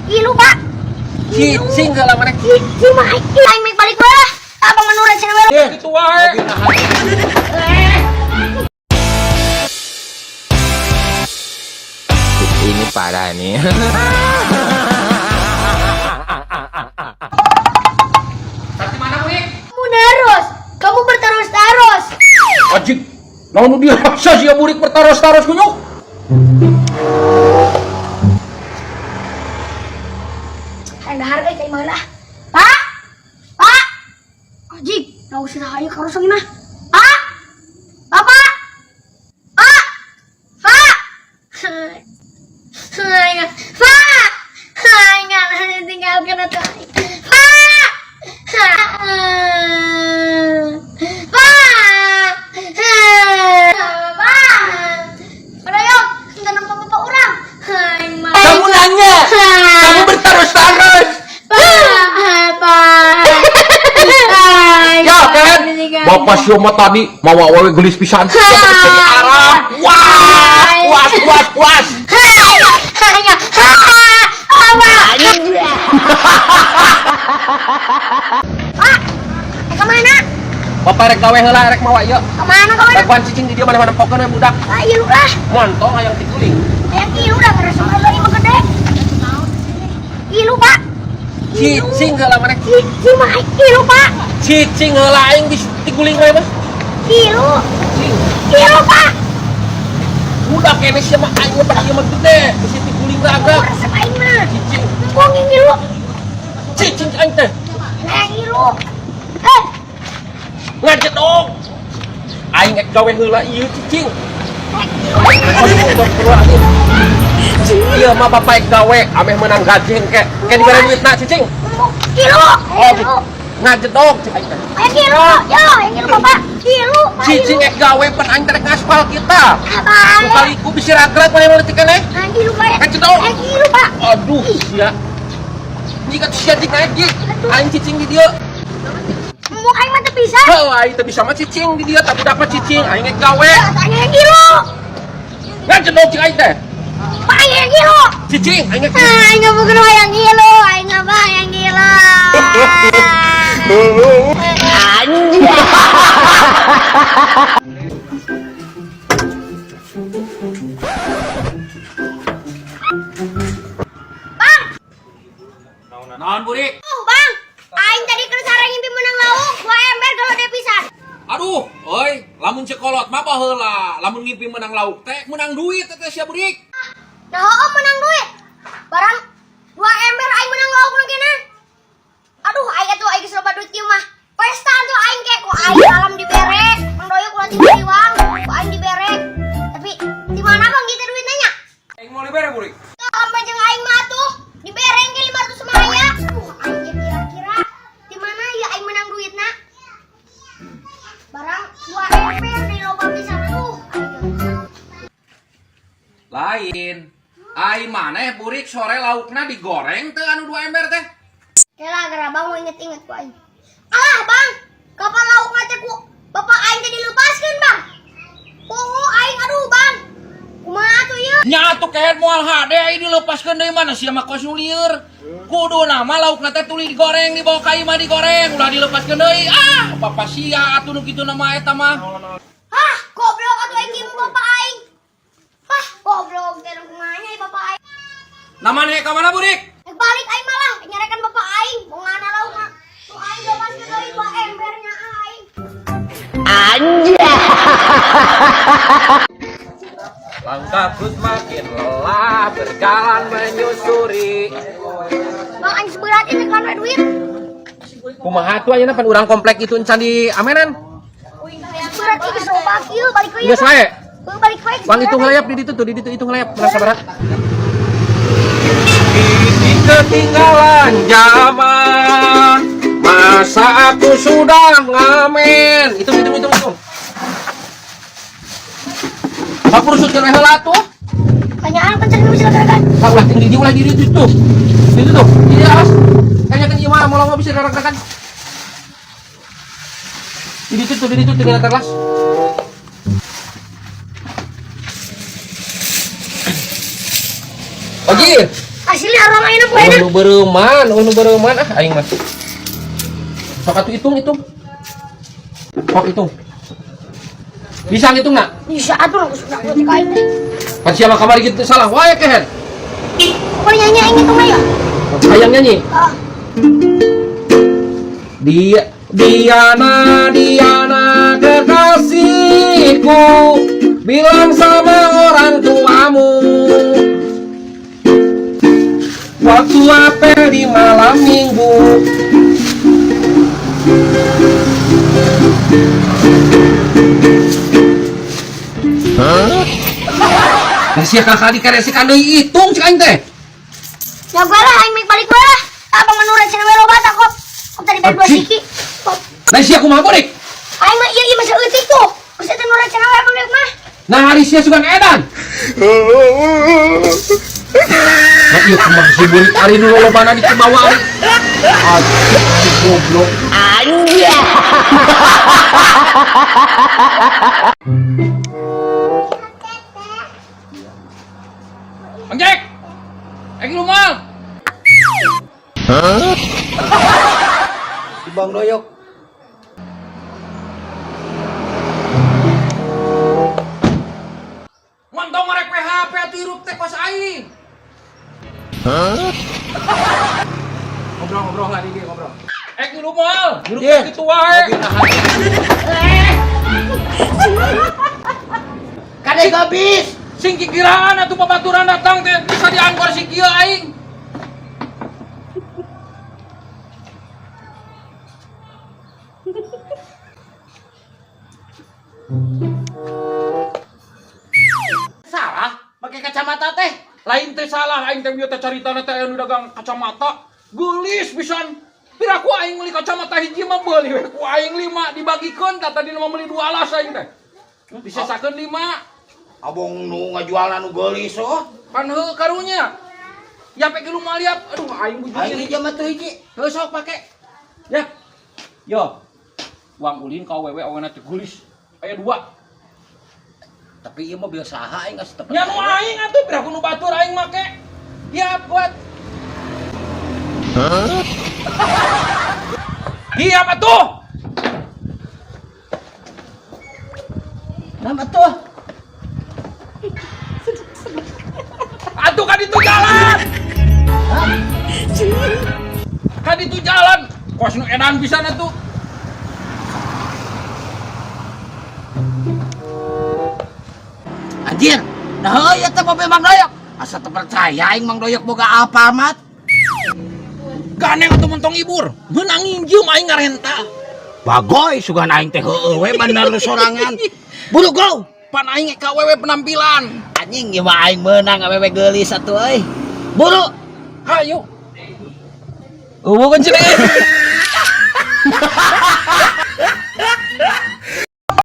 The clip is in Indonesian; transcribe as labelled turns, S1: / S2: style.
S1: Ilu pak.
S2: Cicing ke lama nek.
S1: Cuma aing make balik lah. Abang menurut cenah bae.
S2: Gitu wae. Ini parah nih. Tapi mana Burik?
S1: Kamu terus. Kamu berterus-terus.
S2: Ajik. Naon dia paksa si Burik bertaros-taros kunyuk.
S1: Ada harga kayak mana? Pak. Pak. Ajik, enggak usah ayo ka rusang na. Pak. Bapak. Pak. Pak. Pak. Jangan hanya tinggalkan aku. Pak. Pak. Udah yuk, kita nampak bapak orang.
S2: Kamu nanya. Kamu bertaros-taros. Ya kan? Bapak sioma tadi mau awewe gelis pisan. Arah. Wah. Puas.
S1: Pak, kemana?
S2: Bapak rek gawe heula rek mawa ieu.
S1: Kemana kau?
S2: Rek ban cicing di dieu mana-mana pokeun we budak.
S1: Ayo lah.
S2: Montong hayang tikuling.
S1: Yang ilu udah ngerasa lagi mah gede. Ilu pak.
S2: Cicing heula mana?
S1: Cuma ilu pak.
S2: Cicing heula aing di tikuling we mah.
S1: Ilu. Ilu pak.
S2: Budak kene sia mah aing mah ieu mah gede. Bisi tikuling ragak.
S1: Resep aing mah.
S2: Cicing.
S1: Ngomongin ilu.
S2: Cicing aing teh.
S1: Yang ilu.
S2: Ngajedog. Aing ek gawe heula ieu cicing. Iya mah bapak ek gawe ameh menang gaji engke. Ke dibere duitna cicing.
S1: Ilu.
S2: Oh, ngajedog cicing teh.
S1: Yang ilu. Yo, yang ilu bapak. Ilu.
S2: Cicing ek gawe pan aing teh ngaspal kita.
S1: Abang.
S2: Kaliku bisi ragrak mana leutik keneh.
S1: Yang ilu pak.
S2: Ngajedog.
S1: Yang ilu pak.
S2: Aduh, sia. Jika sia dik ngaji, aing cicing di dieu.
S1: Mau aing mah teu bisa.
S2: Heuh, aing teh bisa mah cicing di dieu, tapi dapat cicing aing ek gawe.
S1: Tanya yang ilu.
S2: Ngajedog cing aing teh.
S1: Pak yang ilu.
S2: Cicing aing ek.
S1: Aing nggak bukan yang ilu. Aing nggak mau yang ilu. Bang.
S2: Naon Burik?
S1: Bang. Aing tadi keur sareng ngimpi menang lauk. 2 ember kalau dia pisan.
S2: Aduh, oi, lamun cekolot mah baheula, lamun ngimpi menang lauk teh menang duit teh sia Burik.
S1: Nah, menang duit. Barang 2 ember aing menang lauk nu kena. Aduh, aing atuh aing geus loba duit kieu mah. Pesta tuh aing ke ku aing alam dibere. Mang doyok ulah diwang, ku aing dibere. Tapi di mana Bang kita duitnya nya?
S2: Aing mau libere Burik.
S1: Tuh sampai jeung aing mah tuh dibere ke 500 sama aya. Aing kira-kira di mana ya aing menang duitna? Barang 2 ember di loba pisan tuh.
S2: Lain. Ai maneh Burik sore laukna digoreng teu anu 2 ember teh.
S1: Kela gara Bang mau inget-inget ku aing. Alah Bang, kapan lauk teh ku bapak aing teh dilepaskeun Bang. Aing aduh Bang. Kumaha tuh ieu?
S2: Nya atuh kehead moal hade ai dilepaskeun deui mana sia mah kos lieur. Kudu nama laukna teh tuluy digoreng dibawa ka imah digoreng ulah dilepaskeun deui. Ah, bapak sia atuh nu kitu nama eta mah.
S1: Hah, goblok atuh aing kieu bapak aing. Hah, goblok teh kumaha nya bapak aing.
S2: Namanya ka mana Burik?
S1: Balik aing malah nyarekan bapak aing. Mau ngana lauk mah. Tuh aing lepaskeun deui 2 embernya aing.
S2: Langkah makin lelah berjalan menyusuri.
S1: Bang aing seberat ini kan we duit.
S2: Kumaha tuh ayeuna pan urang komplek itu encan di amenan.
S1: Seberat ini soba kieu balik we.
S2: Geus wae.
S1: Balik we.
S2: Bang itu ngelayap di ditu tuh, di ditu itu ngelayap. Benar sabaran. Ini ketinggalan zaman. Masa aku sudah ngamen. Itu. Sakur sutkeun we heula tuh.
S1: Kanyaan pencet bisa gerakan.
S2: Ulah tinggi ulah diri itu tuh. Itu tuh. Ini awas. Kayaknya kan ieu mah mau bisa gerakan. Di ditu tinggal kelas. Oji,
S1: Asli orang ayeuna poe na.
S2: Nu beureman ah aing mah. Sok atuh hitung. Sok hitung. Bisa ngitung nak?
S1: Bisa atuh langsung nak buat kain teh.
S2: Pan siapa kamari gitu salah wae kehen.
S1: Kok nyanyi aing itu mah ya?
S2: Hayang nyanyi.
S1: Ah.
S2: Diana kekasihku, bilang sama orang tuamu waktu apel di malam minggu. Sia kakak dikaresekan deui hitung cik aing teh.
S1: Ya gua lah aing mik balik gua lah. Abang menurut cenah we loba tah kop. Kop tadi balik dua siki. Kop.
S2: Nah sia kumaha bodik?
S1: Aing mah ieu masa eutik tuh. Geus eta nurut cenah we mah mah.
S2: Nah hari sia sugan edan. Nah ieu kumaha si burik ari nu lolobana di Cimawa ari. Aduh goblok.
S1: Anjir.
S2: Bang Jack! Eki lumal!
S3: Si Bang Doyok.
S2: Mantong ngarek PHP atuh hirup teh kos aing. Ngobrol lah di dia ngobrol. Eki lumal! Hirup
S3: Iya.
S2: kitu wae.
S3: Kadek habis.
S2: Sing kikiraan atuh babaturan datang teh bisa diangkor si kieu aing.
S3: Salah pakai kacamata teh.
S2: Lain teh salah aing teh bieu teh caritana teh anu dagang kacamata. Geulis pisan. Pira ku aing meuli kacamata hiji mah beuli we ku aing 5 dibagikeun ka tadi mah meuli 2 alas aing teh. Disesakeun 5.
S3: Abang nu ngajualan nu geulis oh.
S2: Pan heuh karunya. Ya pake lu maliap. Aduh aing bujur.
S3: Aing hiji mah teu hiji.
S2: Heuh sok pake. Ya. Yo. Uang ulin ka awewe awena teh geulis. Aya 2.
S3: Tapi ieu mah biasa aing geus tepet.
S2: Nya nu aing atuh pira ku nu batur aing make. Ya buat. Iya apa tuh?
S3: Nama tuh.
S2: Atuh kan itu jalan. Kan itu jalan. Kos nu edan pisan atuh.
S3: Anjir. Nah ieu teh mobil Mang Doyok. Asa teu percaya aing Mang Doyok boga Alfamart.
S2: Ganeng atuh mentong ibur. Meunang nginjem aing ngarenta.
S3: Bagoy sugan aing teh heueuh we bener lu sorangan. Buru go.
S2: Pan aing ka awewe penampilan.
S3: Anjing ieu mah aing meunang awewe geulis atuh euy. Buru.
S2: Hayu. Eueuh kan cenah.